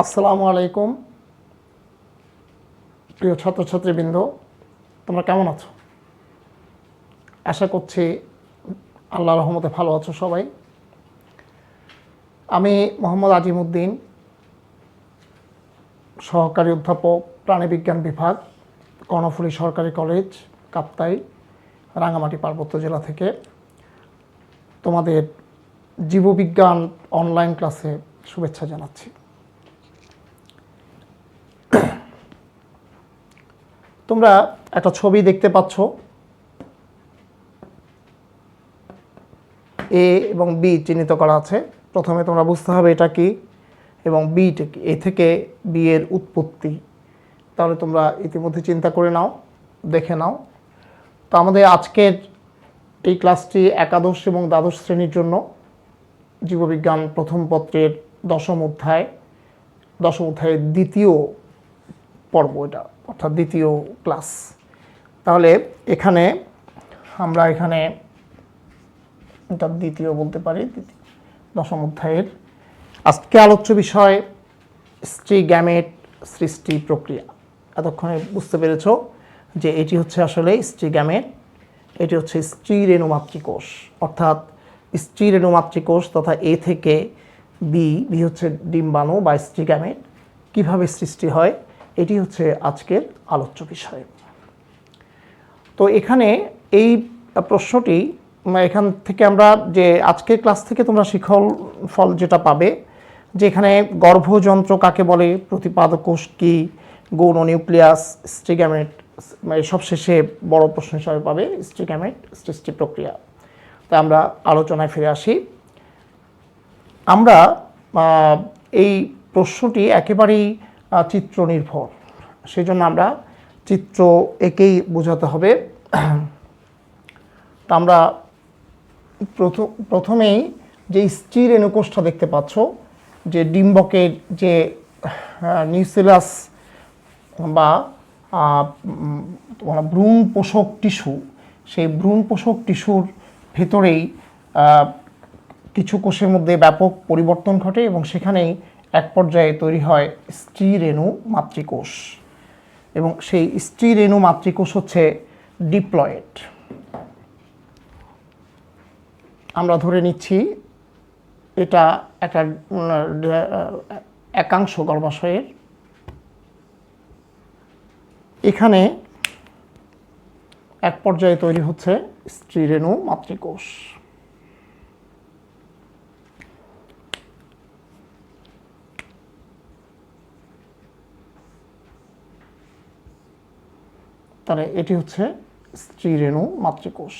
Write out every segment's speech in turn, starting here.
আসসালামু আলাইকুম প্রিয় ছাত্রছাত্রীবৃন্দ, তোমরা কেমন আছো? আশা করছি আল্লাহর রহমতে ভালো আছো সবাই। আমি মোহাম্মদ আজিমউদ্দিন, সহকারী অধ্যাপক, প্রাণীবিজ্ঞান বিভাগ, কর্ণফুলী সরকারি কলেজ, কাপ্তাই, রাঙামাটি পার্বত্য জেলা থেকে তোমাদের জীববিজ্ঞান অনলাইন ক্লাসে শুভেচ্ছা জানাচ্ছি। তোমরা একটা ছবি দেখতে পাচ্ছ, এ এবং বি চিহ্নিত করা আছে। প্রথমে তোমরা বুঝতে হবে এটা কি এবং বিটা কি, এ থেকে বি এর উৎপত্তি। তাহলে তোমরা ইতিমধ্যে চিন্তা করে নাও, দেখে নাও। তো আমাদের আজকের এই ক্লাসটি একাদশ এবং দ্বাদশ শ্রেণীর জন্য, জীববিজ্ঞান প্রথম পত্রের দশম অধ্যায়ের দ্বিতীয় পর্ব এটা, অর্থাৎ দ্বিতীয় ক্লাস। তাহলে এখানে আমরা এটা দ্বিতীয় বলতে পারি, দশম অধ্যায়ের আজকে আলোচ্য বিষয় স্ত্রী গ্যামেট সৃষ্টি প্রক্রিয়া। এতক্ষণে বুঝতে পেরেছ যে এটি হচ্ছে আসলে স্ত্রী গ্যামেট, এটি হচ্ছে স্ত্রী রেণুমাতৃকোষ, অর্থাৎ স্ত্রী রেণুমাতৃকোষ তথা এ থেকে বি হচ্ছে ডিম্বাণু বা স্ত্রী গ্যামেট, কীভাবে সৃষ্টি হয়, এটি হচ্ছে আজকের আলোচ্য বিষয়। তো এখানে এই প্রশ্নটি, এখান থেকে আমরা যে আজকের ক্লাস থেকে তোমরা ফল যেটা পাবে, যে এখানে গর্ভযন্ত্র কাকে বলে, প্রতিপাদক কোষ কী, গৌণ নিউক্লিয়াস, স্ত্রী গ্যামেট, সবশেষে বড় প্রশ্ন হিসাবে পাবে স্ত্রী গ্যামেট সৃষ্টি প্রক্রিয়া। তাই আমরা আলোচনায় ফিরে আসি। আমরা এই প্রশ্নটি একেবারেই চিত্র নির্ভর, সেই জন্য আমরা চিত্র একেই বোঝাতে হবে। তা আমরা প্রথমেই যে স্ত্রী রেণুকোষটা দেখতে পাচ্ছ, যে ডিম্বকের যে নিউক্লিয়াস বা ভ্রূণ পোষক টিস্যু, সেই ভ্রূণ পোষক টিস্যুর ভেতরেই কিছু কোষের মধ্যে ব্যাপক পরিবর্তন ঘটে এবং সেখানেই এক পর্যায়ে তৈরি হয় স্ত্রী রেণু মাতৃকোষ। এবং সেই স্ত্রী রেণু মাতৃকোষ হচ্ছে ডিপ্লয়েড। আমরা ধরে নিচ্ছি এটা একটা একাংশ গর্ভাশয়ের। এখানে এক পর্যায়ে তৈরি হচ্ছে স্ত্রী রেণু মাতৃকোষ। তাহলে এটি হচ্ছে স্ত্রী রেণু মাতৃকোষ।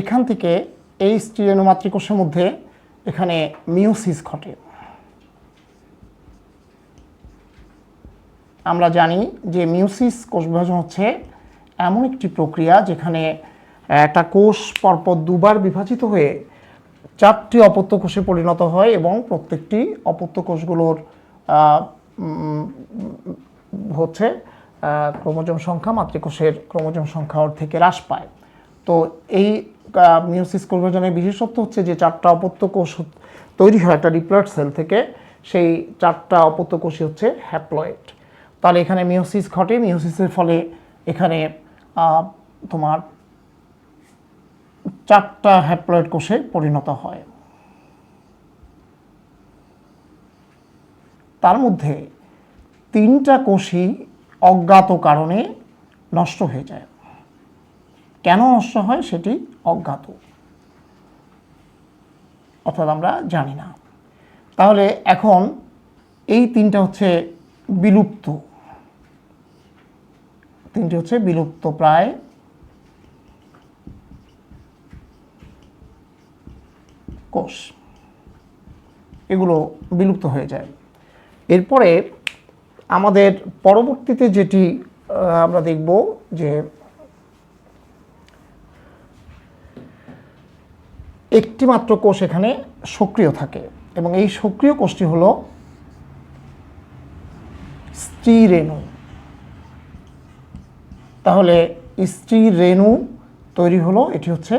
এখান থেকে এই স্ত্রী রেণু মাতৃকোষের মধ্যে এখানে মিওসিস ঘটে। আমরা জানি যে মিওসিস কোষ বিভাজন হচ্ছে এমন একটি প্রক্রিয়া যেখানে একটা কোষ পরপর দুবার বিভাজিত হয়ে 4টি অপত্য কোষে পরিণত হয় এবং প্রত্যেকটি অপত্য কোষগুলোর হচ্ছে ক্রোমোজোম সংখ্যা মাতৃকোষের ক্রোমোজোম সংখ্যার থেকে হ্রাস পায়। তো এই মিওসিস কোষ বিভাজনের বিশেষত্ব হচ্ছে যে 4টা অপত্য কোষ তৈরি হয় একটা ডিপ্লয়েড সেল থেকে, সেই 4টা অপত্য কোষই হচ্ছে হ্যাপ্লয়েড। তাহলে এখানে মিওসিস ঘটে, মিওসিসের ফলে এখানে তোমার 4টা হ্যাপ্লয়েড কোষে পরিণত হয়। তার মধ্যে 3টা কোষই অজ্ঞাত কারণে নষ্ট হয়ে যায়। কেন নষ্ট হয় সেটি অজ্ঞাত, অর্থাৎ আমরা জানি না। তাহলে এখন এই 3টা হচ্ছে বিলুপ্ত, 3টি হচ্ছে বিলুপ্ত প্রায় কোষ, এগুলো বিলুপ্ত হয়ে যায়। এরপরে আমাদের পরবর্তীতে যেটি আমরা দেখব যে একটি মাত্র কোষ এখানে সক্রিয় থাকে এবং এই সক্রিয় কোষটি হলো স্ত্রী রেণু। তাহলে স্ত্রী রেণু তৈরি হলো, এটি হচ্ছে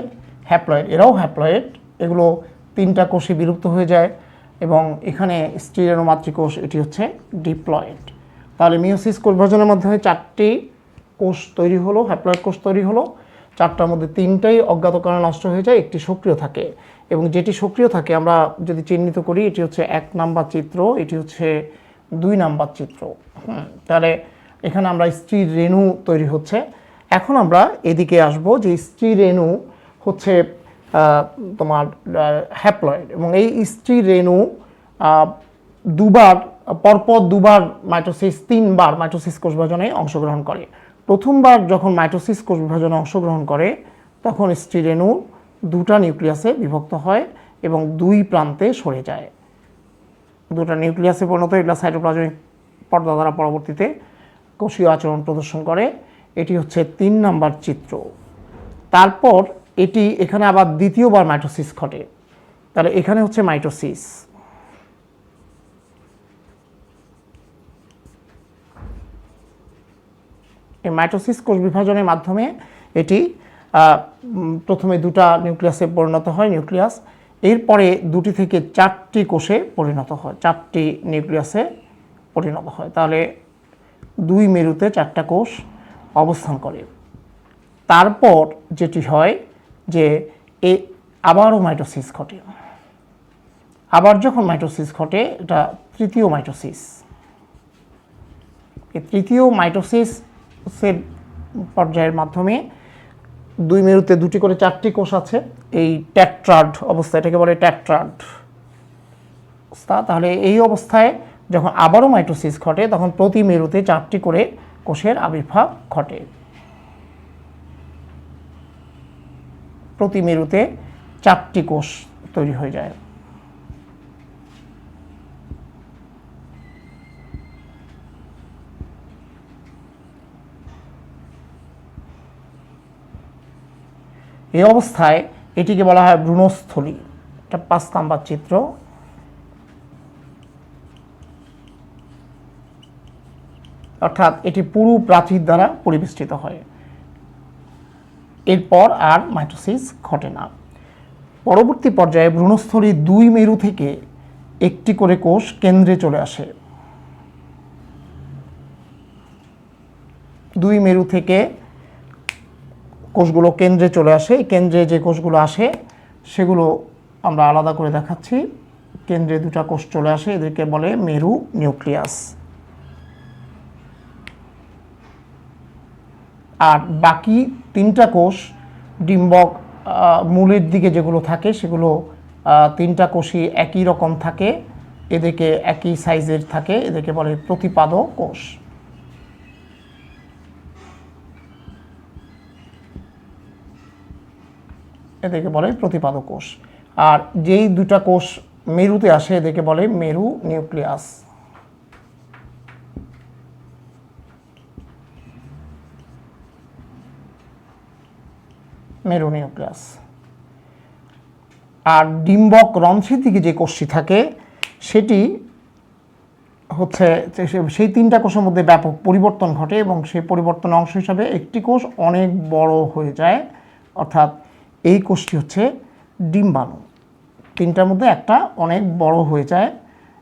হ্যাপ্লয়েড। এরাও হ্যাপ্লয়েড, এগুলো 3টা কোষে বিলুপ্ত হয়ে যায় এবং এখানে স্ত্রী রেণু মাতৃকোষ, এটি হচ্ছে ডিপ্লয়েড। তাহলে মিওসিস কোষ বিভাজনের মাধ্যমে 4টি কোষ তৈরি হলো, হ্যাপ্লয়েড কোষ তৈরি হলো। 4টার মধ্যে 3টাই অজ্ঞাত কারণে নষ্ট হয়ে যায়, একটি সক্রিয় থাকে এবং যেটি সক্রিয় থাকে আমরা যদি চিহ্নিত করি, এটি হচ্ছে 1 নাম্বার চিত্র, এটি হচ্ছে 2 নাম্বার চিত্র। তাহলে এখানে আমরা স্ত্রী রেণু তৈরি হচ্ছে। এখন আমরা এদিকে আসব যে স্ত্রী রেণু হচ্ছে তোমার হ্যাপ্লয়েড এবং এই স্ত্রী রেণু পরপর দুবার মাইটোসিস, 3বার মাইটোসিস কোষ বিভাজনে অংশগ্রহণ করে। প্রথমবার যখন মাইটোসিস কোষ বিভাজনে অংশগ্রহণ করে তখন স্ত্রী রেণু 2টা নিউক্লিয়াসে বিভক্ত হয় এবং 2 প্রান্তে সরে যায়। 2টা নিউক্লিয়াসে পরিণত, এগুলো সাইটোপ্লাজমিক পর্দা দ্বারা পরবর্তীতে কোষীয় আচরণ প্রদর্শন করে। এটি হচ্ছে 3 নাম্বার চিত্র। তারপর এটি এখানে আবার দ্বিতীয়বার মাইটোসিস ঘটে। তাহলে এখানে হচ্ছে মাইটোসিস, এই মাইটোসিস কোষ বিভাজনের মাধ্যমে এটি প্রথমে 2টা নিউক্লিয়াসে পরিণত হয়, নিউক্লিয়াস, এরপরে 2টি থেকে 4টি কোষে পরিণত হয়, 4টি নিউক্লিয়াসে পরিণত হয়। তাহলে 2 মেরুতে 4টা কোষ অবস্থান করে। তারপর যেটি হয় যে আবারও মাইটোসিস ঘটে। আবার যখন মাইটোসিস ঘটে, এটা তৃতীয় মাইটোসিস। এই তৃতীয় মাইটোসিসের পর্যায়ের মাধ্যমে 2 মেরুতে 2টি করে 4টি কোষ আছে, এই ট্যাট্রাড অবস্থা, এটাকে বলে ট্যাট্রাড অবস্থা। তাহলে এই অবস্থায় যখন আবারও মাইটোসিস ঘটে তখন প্রতি মেরুতে 4টি করে কোষের আবির্ভাব ঘটে। প্রতি মেরুতে 4টি কোষ তৈরি হয়ে যায়। এই অবস্থায় এটিকে বলা হয় ভ্রূণস্থলী। এটা 5 নাম্বার চিত্র। অর্থাৎ এটি পুরু প্রাচীর দ্বারা পরিবেষ্টিত হয়। এরপর আর মাইটোসিস ঘটে না। পরবর্তী পর্যায়ে ভ্রূণস্থলী 2 মেরু থেকে একটি করে কোষ কেন্দ্রে চলে আসে। 2 মেরু থেকে কোষগুলো কেন্দ্রে চলে আসে। কেন্দ্রে যে কোষগুলো আসে সেগুলো আমরা আলাদা করে দেখাচ্ছি। কেন্দ্রে 2টা কোষ চলে আসে, এদেরকে বলে মেরু নিউক্লিয়াস। আর বাকি 3টা কোষ ডিম্বক মূলের দিকে যেগুলো থাকে সেগুলো 3টা কোষই একই রকম থাকে, এদেরকে একই সাইজের থাকে, এদেরকে বলে প্রতিপাদ কোষ। এদেরকে বলে প্রতিপাদ কোষ। আর যেই 2টা কোষ মেরুতে আসে এদেরকে বলে মেরু নিউক্লিয়াস। মেরু নিউক্লিয়াস। আর ডিম্বক রন্ধ্রের দিকে যে কোষটি থাকে সেটি হচ্ছে সেই 3টা কোষের মধ্যে ব্যাপক পরিবর্তন ঘটে এবং সেই পরিবর্তনের অংশ হিসাবে একটি কোষ অনেক বড় হয়ে যায়, অর্থাৎ এই কোষটি হচ্ছে ডিম্বাণু। 3টার মধ্যে একটা অনেক বড় হয়ে যায়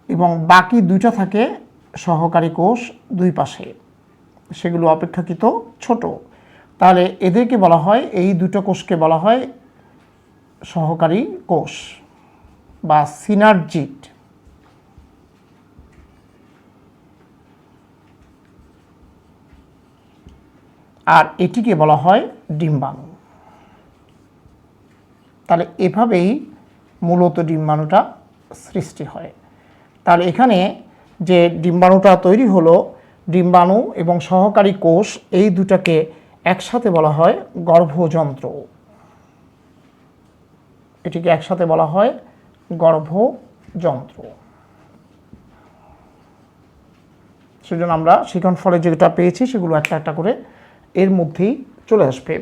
এবং বাকি 2টা থাকে সহকারী কোষ 2 পাশে, সেগুলো অপেক্ষাকৃত ছোট। তাহলে এদেরকে বলা হয়, এই 2টা কোষকে বলা হয় সহকারী কোষ বা সিনার্জিড। আর এটিকে বলা হয় ডিম্বাণু। তাহলে এভাবেই মূলত ডিম্বাণুটা সৃষ্টি হয়। তাহলে এখানে যে ডিম্বাণুটা তৈরি হলো, ডিম্বাণু এবং সহকারী কোষ এই দুটাকে একসাথে বলা হয় গর্ভযন্ত্র। এটিকে একসাথে বলা হয় গর্ভযন্ত্র। সেজন্য আমরা শিখন ফলে যেটা পেয়েছি সেগুলো একটা একটা করে এর মধ্যেই চলে আসবে।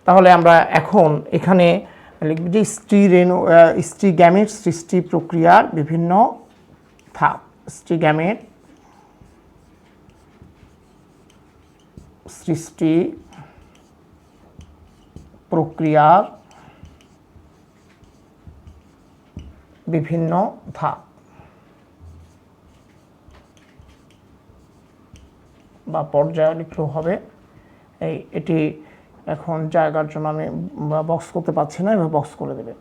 তাহলে আমরা এখন এখানে লিখব যে স্ত্রী গ্যামেট সৃষ্টি প্রক্রিয়ার বিভিন্ন ধাপ। স্ত্রী গ্যামেট সৃষ্টি প্রক্রিয়ার বিভিন্ন ধাপ বা পর্যায় লিখলেও হবে। এটি এখন জায়গার জন্য আমি বক্স করতে পারছি না, এবার বক্স করে দেবে,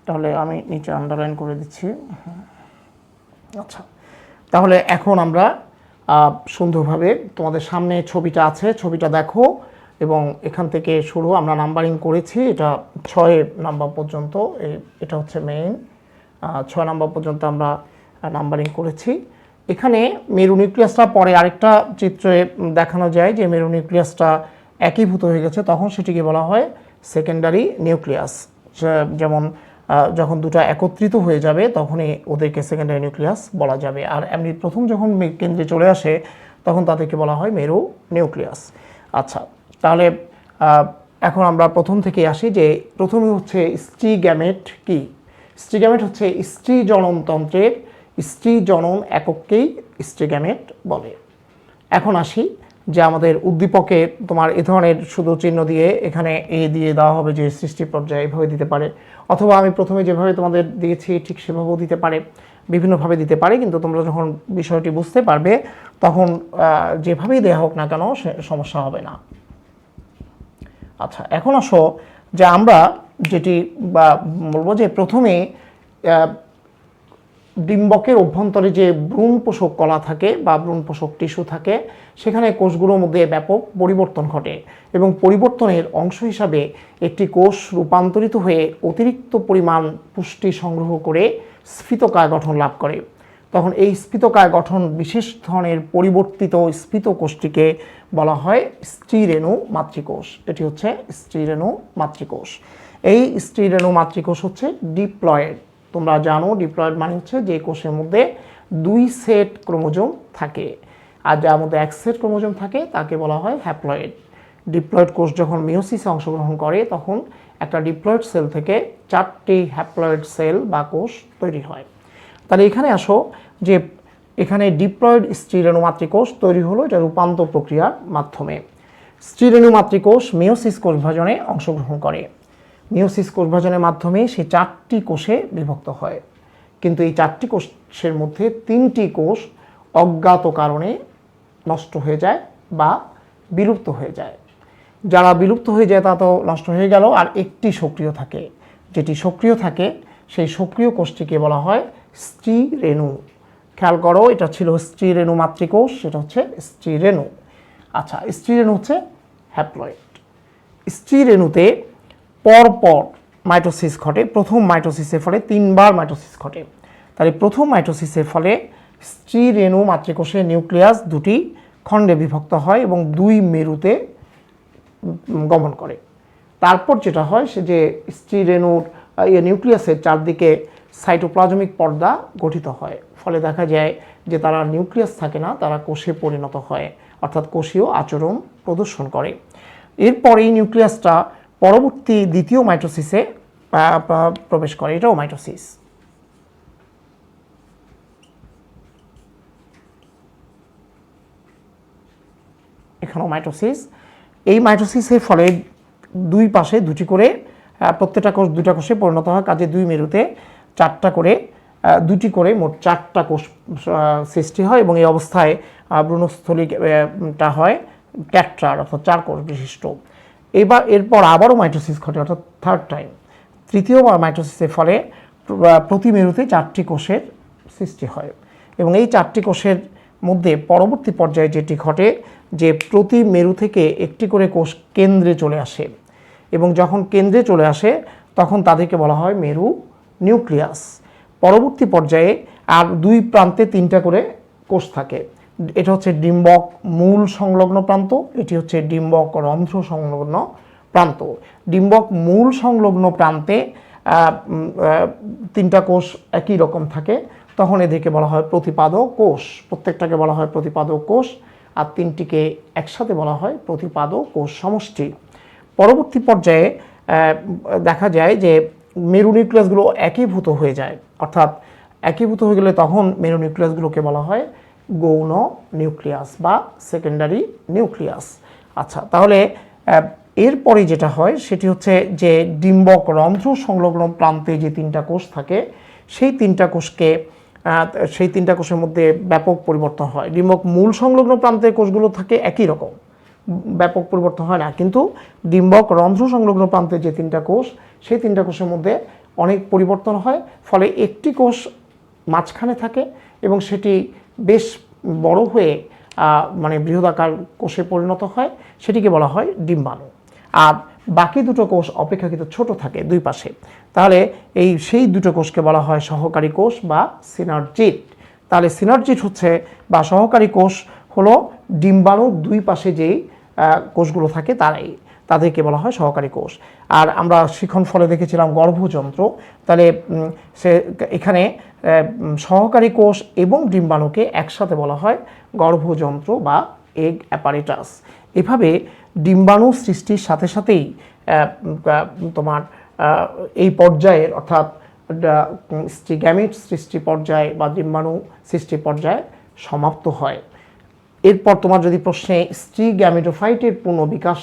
তাহলে আমি নিচে আন্ডারলাইন করে দিচ্ছি। আচ্ছা, তাহলে এখন আমরা সুন্দরভাবে তোমাদের সামনে ছবিটা আছে, ছবিটা দেখো এবং এখান থেকে শুরু আমরা নাম্বারিং করেছি, এটা 6 নাম্বার পর্যন্ত, এটা হচ্ছে মেইন 6 নাম্বার পর্যন্ত আমরা নাম্বারিং করেছি। এখানে মেরু নিউক্লিয়াসটা পরে আরেকটা চিত্রে দেখানো যায় যে মেরু নিউক্লিয়াসটা একীভূত হয়ে গেছে, তখন সেটিকে বলা হয় সেকেন্ডারি নিউক্লিয়াস। যেমন যখন দুটো একত্রিত হয়ে যাবে তখনই ওদেরকে সেকেন্ডারি নিউক্লিয়াস বলা যাবে। আর এমনি প্রথম যখন কেন্দ্রে চলে আসে তখন তাদেরকে বলা হয় মেরু নিউক্লিয়াস। আচ্ছা, তাহলে এখন আমরা প্রথম থেকে আসি যে প্রথমে হচ্ছে স্ত্রী গ্যামেট কি। স্ত্রী গ্যামেট হচ্ছে স্ত্রী জননতন্ত্রের স্ত্রী জনন একককেই স্ত্রী গ্যামেট বলে। এখন আসি যে আমাদের উদ্দীপকে তোমার এ ধরনের শুধু চিহ্ন দিয়ে এখানে এ দিয়ে দেওয়া হবে যে সৃষ্টি পর্যায়ে, এভাবে দিতে পারে, অথবা আমি প্রথমে যেভাবে তোমাদের দিয়েছি ঠিক সেভাবেও দিতে পারে, বিভিন্নভাবে দিতে পারে, কিন্তু তোমরা যখন বিষয়টি বুঝতে পারবে তখন যেভাবেই দেওয়া হোক না কেন সমস্যা হবে না। আচ্ছা, এখন আসো যে আমরা যেটি বা বলবো যে প্রথমে ডিম্বকের অভ্যন্তরে যে ভ্রূণ পোষক কলা থাকে বা ভ্রূণ পোষক টিস্যু থাকে সেখানে কোষগুলোর মধ্যে ব্যাপক পরিবর্তন ঘটে এবং পরিবর্তনের অংশ হিসাবে একটি কোষ রূপান্তরিত হয়ে অতিরিক্ত পরিমাণ পুষ্টি সংগ্রহ করে স্ফীতকায় গঠন লাভ করে। তখন এই স্ফীতকায় গঠন বিশেষ ধরনের পরিবর্তিত স্ফীত কোষটিকে বলা হয় স্ত্রীরেণু মাতৃকোষ। এটি হচ্ছে স্ত্রীরেণু মাতৃকোষ। এই স্ত্রীরেণু মাতৃকোষ হচ্ছে ডিপ্লয়েড। তোমরা জানো ডিপ্লয়েড মানে হচ্ছে যে কোষের মধ্যে 2 সেট ক্রোমোজোম থাকে, আর যার মধ্যে 1 সেট ক্রোমোজোম থাকে তাকে বলা হয় হ্যাপ্লয়েড। ডিপ্লয়েড কোষ যখন মিওসিসে অংশগ্রহণ করে তখন একটা ডিপ্লয়েড সেল থেকে 4টি হ্যাপ্লয়েড সেল বা কোষ তৈরি হয়। তাহলে এখানে আসো যে এখানে ডিপ্লয়েড স্ত্রীরেণু মাতৃকোষ তৈরি হলো, এটা রূপান্তর প্রক্রিয়ার মাধ্যমে। স্ত্রীরেণু মাতৃকোষ মিওসিস কোষ বিভাজনে অংশগ্রহণ করে। মিওসিস কোষ বিভাজনের মাধ্যমে সে 4টি কোষে বিভক্ত হয়, কিন্তু এই 4টি কোষের মধ্যে 3টি কোষ অজ্ঞাত কারণে নষ্ট হয়ে যায় বা বিলুপ্ত হয়ে যায়। যারা বিলুপ্ত হয়ে যায় তা তো নষ্ট হয়ে গেল, আর একটি সক্রিয় থাকে। যেটি সক্রিয় থাকে সেই সক্রিয় কোষটিকে বলা হয় স্ত্রীরেণু। খেয়াল করো, এটা ছিল স্ত্রীরেণু মাতৃকোষ, সেটা হচ্ছে স্ত্রীরেণু। আচ্ছা, স্ত্রীরেণু হচ্ছে হ্যাপ্লয়েড। স্ত্রীরেণুতে পরপর মাইটোসিস ঘটে। প্রথম মাইটোসিসের ফলে 3বার মাইটোসিস ঘটে। তাহলে প্রথম মাইটোসিসের ফলে স্ত্রীরেণু মাতৃকোষের নিউক্লিয়াস 2টি খণ্ডে বিভক্ত হয় এবং 2 মেরুতে গমন করে। তারপর যেটা হয় সে যে স্ত্রীরেণুর নিউক্লিয়াসের চারদিকে সাইটোপ্লাজমিক পর্দা গঠিত হয়, ফলে দেখা যায় যে তারা নিউক্লিয়াস থাকে না, তারা কোষে পরিণত হয়, অর্থাৎ কোষীয় আচরণ প্রদর্শন করে। এরপর এই নিউক্লিয়াসটা পরবর্তী দ্বিতীয় মাইটোসিসে প্রবেশ করে, এটাও মাইটোসিস। এখানেও মাইটোসিস। এই মাইটোসিসের ফলে 2 পাশে 2টি করে প্রত্যেকটা কোষ 2টা কোষে পরিণত হয়, কাজে 2 মেরুতে 4টা করে 2টি করে মোট 4টা কোষ সৃষ্টি হয় এবং এই অবস্থায় ভ্রূণস্থলীটা হয় ট্যাট্রার অর্থাৎ 4 কোষ বিশিষ্ট। এরপর আবারও মাইটোসিস ঘটে, অর্থাৎ 3rd টাইম, তৃতীয়বার মাইটোসিসের ফলে প্রতি মেরুতে 4টি কোষের সৃষ্টি হয় এবং এই 4টি কোষের মধ্যে পরবর্তী পর্যায়ে যেটি ঘটে যে প্রতি মেরু থেকে একটি করে কোষ কেন্দ্রে চলে আসে এবং যখন কেন্দ্রে চলে আসে তখন তাদেরকে বলা হয় মেরু নিউক্লিয়াস। পরবর্তী পর্যায়ে আর 2 প্রান্তে 3টা করে কোষ থাকে। এটা হচ্ছে ডিম্বক মূল সংলগ্ন প্রান্ত, এটি হচ্ছে ডিম্বক রন্ধ্র সংলগ্ন প্রান্ত। ডিম্বক মূল সংলগ্ন প্রান্তে 3টা কোষ একই রকম থাকে, তখন এদেরকে বলা হয় প্রতিপাদক কোষ। প্রত্যেকটাকে বলা হয় প্রতিপাদক কোষ, আর 3টিকে একসাথে বলা হয় প্রতিপাদক কোষ সমষ্টি। পরবর্তী পর্যায়ে দেখা যায় যে মেরু নিউক্লিয়াসগুলো একীভূত হয়ে যায়, অর্থাৎ একীভূত হয়ে গেলে তখন মেরু নিউক্লিয়াসগুলোকে বলা হয় গৌণ নিউক্লিয়াস বা সেকেন্ডারি নিউক্লিয়াস। আচ্ছা, তাহলে এরপরে যেটা হয় সেটি হচ্ছে যে ডিম্বক রন্ধ্র সংলগ্ন প্রান্তে যে তিনটা কোষ থাকে সেই তিনটা কোষের মধ্যে ব্যাপক পরিবর্তন হয়। ডিম্বক মূল সংলগ্ন প্রান্তের কোষগুলো থাকে একই রকম, ব্যাপক পরিবর্তন হয় না, কিন্তু ডিম্বক রন্ধ্র সংলগ্ন প্রান্তে যে তিনটা কোষ সেই তিনটা কোষের মধ্যে অনেক পরিবর্তন হয়। ফলে একটি কোষ মাঝখানে থাকে এবং সেটি বেশ বড় হয়ে মানে বৃহদাকার কোষে পরিণত হয়, সেটিকে বলা হয় ডিম্বাণু। আর বাকি দুটো কোষ অপেক্ষাকৃত ছোট থাকে দুই পাশে, তাহলে সেই দুটো কোষকে বলা হয় সহকারী কোষ বা সিনার্জিড। তাহলে সিনার্জিড হচ্ছে বা সহকারী কোষ হলো ডিম্বাণুর দুই পাশে যেই কোষগুলো থাকে তাদেরকে বলা হয় সহকারী কোষ। আর আমরা শিখন ফলে দেখেছিলাম গর্ভযন্ত্র, তাহলে এখানে সহকারী কোষ এবং ডিম্বাণুকে একসাথে বলা হয় গর্ভযন্ত্র বা এগ অ্যাপারেটাস। এভাবে ডিম্বাণু সৃষ্টির সাথে সাথেই তোমার এই পর্যায়ের অর্থাৎ গ্যামেট সৃষ্টি পর্যায় বা ডিম্বাণু সৃষ্টি পর্যায় সমাপ্ত হয়। এরপর তোমার যদি প্রশ্নে স্ত্রী গ্যামেটোফাইটের পূর্ণ বিকাশ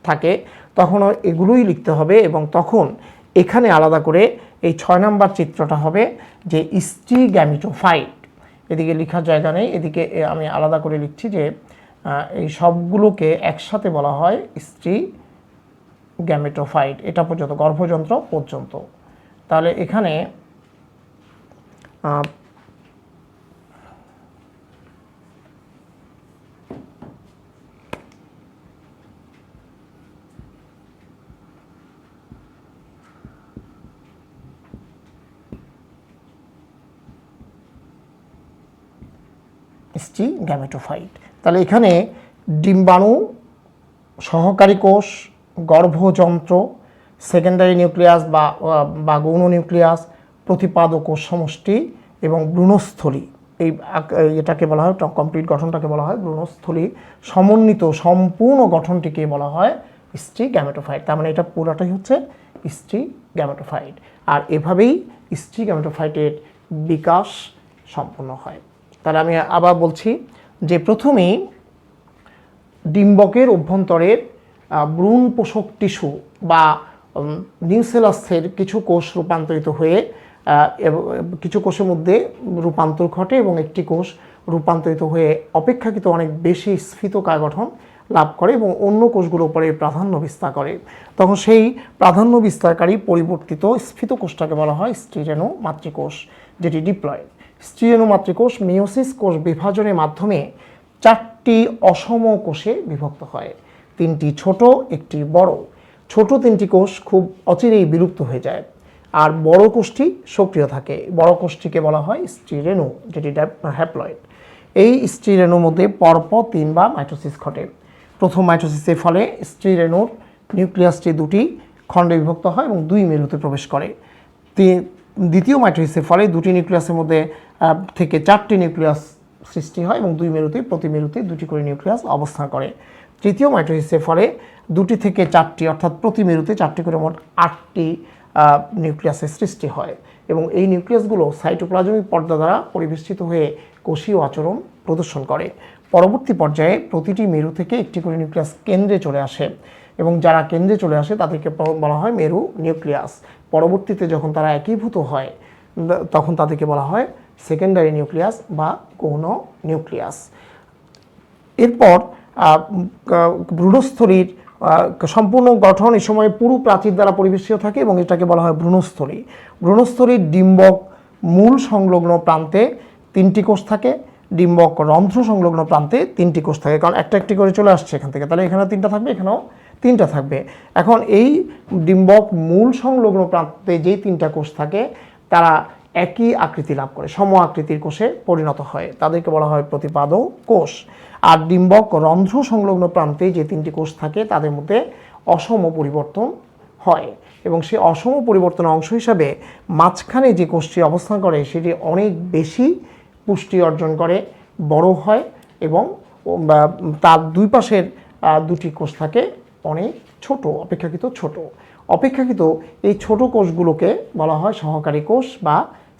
থাকে তখনও এগুলোই লিখতে হবে, এবং তখন এখানে আলাদা করে এই 6 নম্বর চিত্রটা হবে যে স্ত্রী গ্যামেটোফাইট। এদিকে লেখার জায়গা নেই, এদিকে আমি আলাদা করে লিখছি যে এই সবগুলোকে একসাথে বলা হয় স্ত্রী গ্যামেটোফাইট, এটা পর্যন্ত গর্ভযন্ত্র পর্যন্ত। তাহলে এখানে স্ত্রী গ্যামেটোফাইট। তাহলে এখানে ডিম্বাণু, সহকারী কোষ, গর্ভযন্ত্র, সেকেন্ডারি নিউক্লিয়াস বা গৌণ নিউক্লিয়াস, প্রতিপাদক কোষ সমষ্টি এবং ভ্রূণস্থলী, এটাকে বলা হয় কমপ্লিট গঠনটাকে বলা হয় ভ্রূণস্থলী। সমন্বিত সম্পূর্ণ গঠনটিকে বলা হয় স্ত্রী গ্যামেটোফাইট। তার মানে এটা পুরোটাই হচ্ছে স্ত্রী গ্যামেটোফাইট। আর এভাবেই স্ত্রী গ্যামেটোফাইটের বিকাশ সম্পন্ন হয়। তাহলে আমি আবার বলছি যে প্রথমেই ডিম্বকের অভ্যন্তরের ভ্রূণ পোষক টিস্যু বা নিউসেলাসের কিছু কোষ রূপান্তরিত হয়ে কিছু কোষের মধ্যে রূপান্তর ঘটে এবং একটি কোষ রূপান্তরিত হয়ে অপেক্ষাকৃত অনেক বেশি স্ফীতকায় গঠন লাভ করে এবং অন্য কোষগুলোর উপরে প্রাধান্য বিস্তার করে। তখন সেই প্রাধান্য বিস্তারকারী পরিবর্তিত স্ফীত কোষটাকে বলা হয় স্ত্রীরেণু মাতৃকোষ, যেটি ডিপ্লয়েড। স্ত্রীরেণু মাতৃকোষ মিওসিস কোষ বিভাজনের মাধ্যমে 4টি অসম কোষে বিভক্ত হয়, 3টি ছোট, একটি বড়। ছোট 3টি কোষ খুব অচিরেই বিলুপ্ত হয়ে যায়, আর বড় কোষটি সক্রিয় থাকে। বড় কোষটিকে বলা হয় স্ত্রীরেণু, যেটি হ্যাপ্লয়েড। এই স্ত্রীরেণুর মধ্যে পরপর 3বার মাইটোসিস ঘটে। প্রথম মাইটোসিসের ফলে স্ত্রীরেণুর নিউক্লিয়াসটি 2টি খণ্ডে বিভক্ত হয় এবং 2 মেরুতে প্রবেশ করে। দ্বিতীয় মাইটোসিসের ফলে 2টি নিউক্লিয়াসের মধ্যে থেকে 4টি নিউক্লিয়াস সৃষ্টি হয় এবং 2 মেরুতে প্রতি মেরুতে 2টি করে নিউক্লিয়াস অবস্থান করে। তৃতীয় মাইটোসিসের ফলে 2টি থেকে 4টি অর্থাৎ প্রতি মেরুতে 4টি করে মোট 8টি নিউক্লিয়াসের সৃষ্টি হয় এবং এই নিউক্লিয়াসগুলো সাইটোপ্লাজমিক পর্দা দ্বারা পরিবেষ্টিত হয়ে কোষীয় আচরণ প্রদর্শন করে। পরবর্তী পর্যায়ে প্রতিটি মেরু থেকে একটি করে নিউক্লিয়াস কেন্দ্রে চলে আসে এবং যারা কেন্দ্রে চলে আসে তাদেরকে বলা হয় মেরু নিউক্লিয়াস। পরবর্তীতে যখন তারা একীভূত হয় তখন তাদেরকে বলা হয় সেকেন্ডারি নিউক্লিয়াস বা গৌণ নিউক্লিয়াস। এরপর ভ্রূণস্থলীর সম্পূর্ণ গঠন এই সময় পুরু প্রাচীর দ্বারা পরিবেষ্টিত থাকে এবং এটাকে বলা হয় ভ্রূণস্থলী। ভ্রূণস্থলীর ডিম্বক মূল সংলগ্ন প্রান্তে 3টি কোষ থাকে, ডিম্বক রন্ধ্র সংলগ্ন প্রান্তে 3টি কোষ থাকে, কারণ একটা একটি করে চলে আসছে এখান থেকে, তাহলে এখানে 3টা থাকবে, এখানেও 3টা থাকবে। এখন এই ডিম্বক মূল সংলগ্ন প্রান্তে যেই 3টা কোষ থাকে তারা একই আকৃতি লাভ করে, সম আকৃতির কোষে পরিণত হয়, তাদেরকে বলা হয় প্রতিপাদক কোষ। আর ডিম্বক রন্ধ্র সংলগ্ন প্রান্তে যে 3টি কোষ থাকে তাদের মধ্যে অসম পরিবর্তন হয় এবং সেই অসম পরিবর্তনের অংশ হিসাবে মাঝখানে যে কোষটি অবস্থান করে সেটি অনেক বেশি পুষ্টি অর্জন করে, বড় হয় এবং তার দুই পাশের 2টি কোষ থাকে অনেক ছোট, অপেক্ষাকৃত ছোট। অপেক্ষাকৃত এই ছোট কোষগুলোকে বলা হয় সহকারী কোষ বা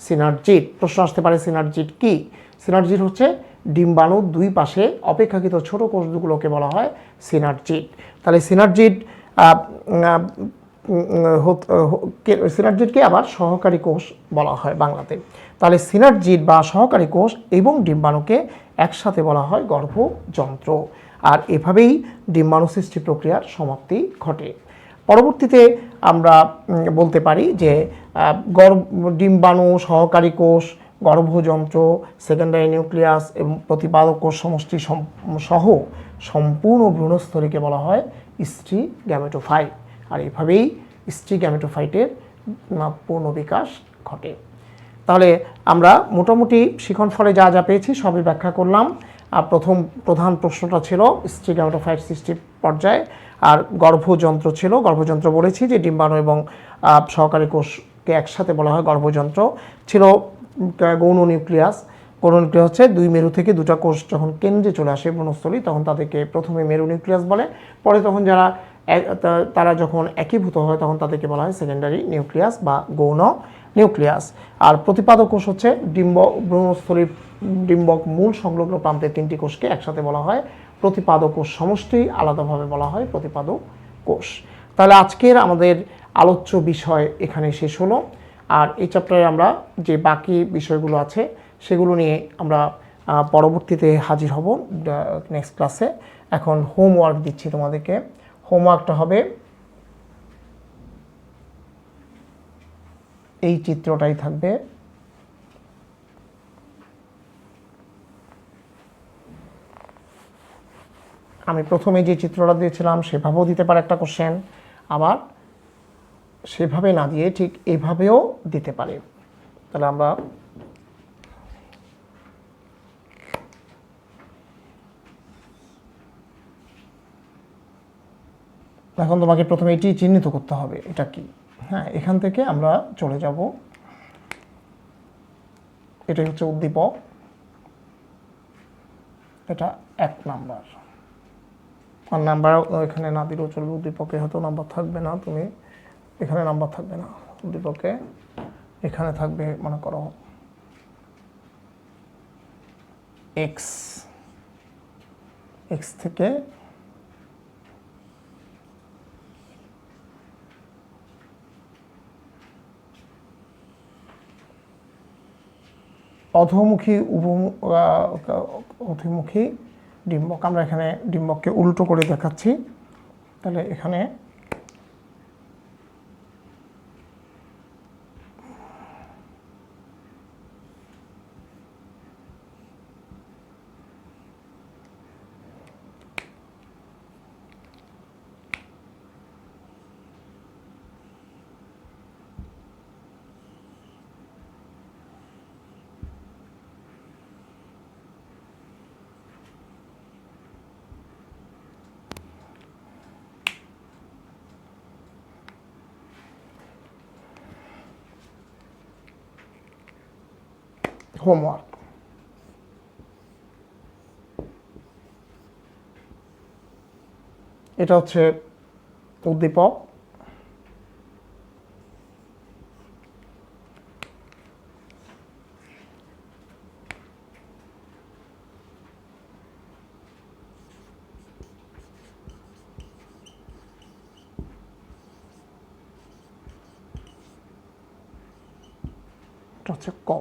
সিনার্জিড। প্রশ্ন আসতে পারে সিনার্জিড কি? সিনার্জিড হচ্ছে ডিম্বাণুর দুই পাশে অপেক্ষাকৃত ছোট কোষগুলোকে বলা হয় সিনার্জিড। তাহলে সিনার্জিডকে আবার সহকারী কোষ বলা হয় বাংলাতে। তাহলে সিনার্জিড বা সহকারী কোষ এবং ডিম্বাণুকে একসাথে বলা হয় গর্ভযন্ত্র। আর এভাবেই ডিম্বাণু সৃষ্টি প্রক্রিয়ার সমাপ্তি ঘটে। পরবর্তীতে আমরা বলতে পারি যে ডিম্বাণু, সহকারী কোষ, গর্ভযন্ত্র, সেকেন্ডারি নিউক্লিয়াস এবং প্রতিপাদক কোষ সমষ্টি সহ সম্পূর্ণ ভ্রূণস্থলীকে বলা হয় স্ত্রী গ্যামেটোফাইট। আর এভাবেই স্ত্রী গ্যামেটোফাইটের পূর্ণ বিকাশ ঘটে। তাহলে আমরা মোটামুটি শিখন ফলে যা যা পেয়েছি সবই ব্যাখ্যা করলাম। আর প্রধান প্রশ্নটা ছিল স্ত্রী গ্যামেটোফাইট সৃষ্টির পর্যায়ে, আর গর্ভযন্ত্র ছিল। গর্ভযন্ত্র বলেছি যে ডিম্বাণু এবং সহকারী কোষকে একসাথে বলা হয় গর্ভযন্ত্র। ছিল গৌণ নিউক্লিয়াস। গৌণ নিউক্লিয়াস হচ্ছে দুই মেরু থেকে দুটা কোষ যখন কেন্দ্রে চলে আসে ভ্রূণস্থলী, তখন তাদেরকে প্রথমে মেরু নিউক্লিয়াস বলে, পরে তখন তারা যখন একীভূত হয় তখন তাদেরকে বলা হয় সেকেন্ডারি নিউক্লিয়াস বা গৌণ নিউক্লিয়াস। আর প্রতিপাদক কোষ হচ্ছে ভ্রূণস্থলীর ডিম্বক মূল সংলগ্ন প্রান্তের তিনটি কোষকে একসাথে বলা হয় প্রতিপাদক কোষ সমষ্টি, আলাদাভাবে বলা হয় প্রতিপাদক কোষ। তাহলে আজকের আমাদের আলোচ্য বিষয় এখানে শেষ হলো। আর এই চ্যাপ্টারে আমরা যে বাকি বিষয়গুলো আছে সেগুলো নিয়ে আমরা পরবর্তীতে হাজির হব নেক্সট ক্লাসে। এখন হোমওয়ার্ক দিচ্ছি তোমাদেরকে। হোমওয়ার্কটা হবে এই চিত্রটাই থাকবে। আমি প্রথমে যে চিত্রটা দিয়েছিলাম সেভাবেও দিতে পারে একটা কোশ্চেন, আবার সেভাবে না দিয়ে ঠিক এভাবেও দিতে পারে। তাহলে আমরা এখন তোমাকে প্রথমে এটি চিহ্নিত করতে হবে এটা কি। হ্যাঁ, এখান থেকে আমরা চলে যাব। এটাই হচ্ছে উদ্দীপক, এটা 1 নাম্বার। আর নাম্বার এখানে না দিলেও চলবে, উদ্দীপকে হয়তো নাম্বার থাকবে না, তুমি এখানে নাম্বার থাকবে না, উদ্দীপকে এখানে থাকবে মনে করো এক্স, এক্স থেকে অধোমুখী অধোমুখী ডিম্বক। আমরা এখানে ডিম্বককে উল্টো করে দেখাচ্ছি। তাহলে এখানে হোমওয়ার্ক, এটা হচ্ছে উদ্দীপক। এটা হচ্ছে ক।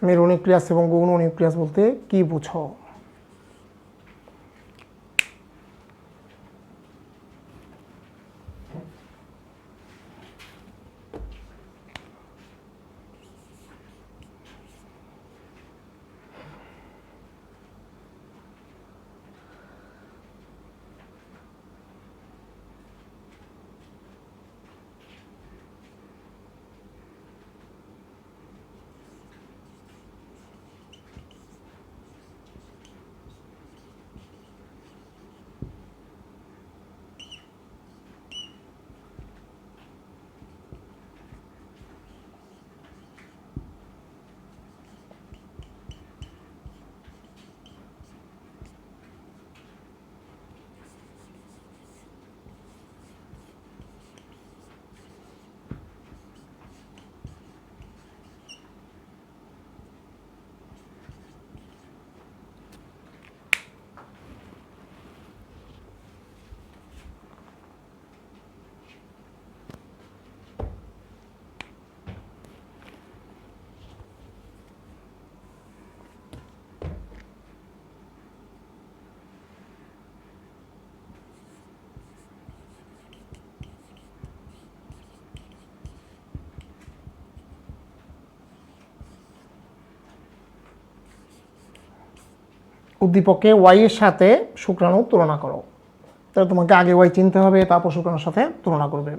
মেরু নিউক্লিয়াস এবং গৌণ নিউক্লিয়াস বলতে কি বুঝো? উদ্দীপকে ওয়াই এর সাথে শুক্রাণু তুলনা করো। তাহলে তোমাকে আগে ওয়াই চিনতে হবে, তারপর শুক্রাণুর সাথে তুলনা করবে।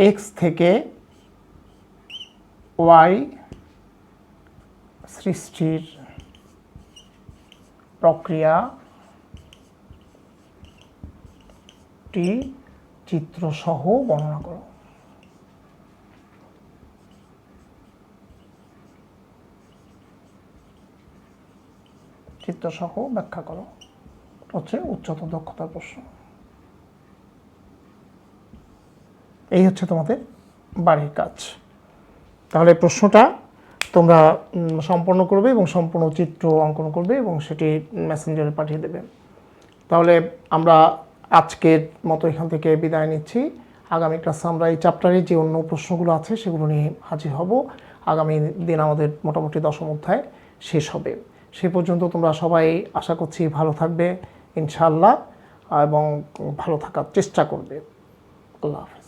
এক্স থেকে ওয়াই সৃষ্টির প্রক্রিয়াটি চিত্রসহ বর্ণনা করো। চিত্রসহ ব্যাখ্যা করো হচ্ছে উচ্চতর দক্ষতার প্রশ্ন। এই হচ্ছে তোমাদের বাড়ির কাজ। তাহলে প্রশ্নটা তোমরা সম্পন্ন করবে এবং সম্পূর্ণ চিত্র অঙ্কন করবে এবং সেটি মেসেঞ্জারে পাঠিয়ে দেবে। তাহলে আমরা আজকের মতো এখান থেকে বিদায় নিচ্ছি। আগামী ক্লাসে আমরা এই চ্যাপ্টারে যে অন্য প্রশ্নগুলো আছে সেগুলো নিয়ে হাজির হব। আগামী দিন আমাদের মোটামুটি 10ম অধ্যায় শেষ হবে। সে পর্যন্ত তোমরা সবাই আশা করছি ভালো থাকবে ইনশাআল্লাহ এবং ভালো থাকার চেষ্টা করবে। আল্লাহ হাফেজ।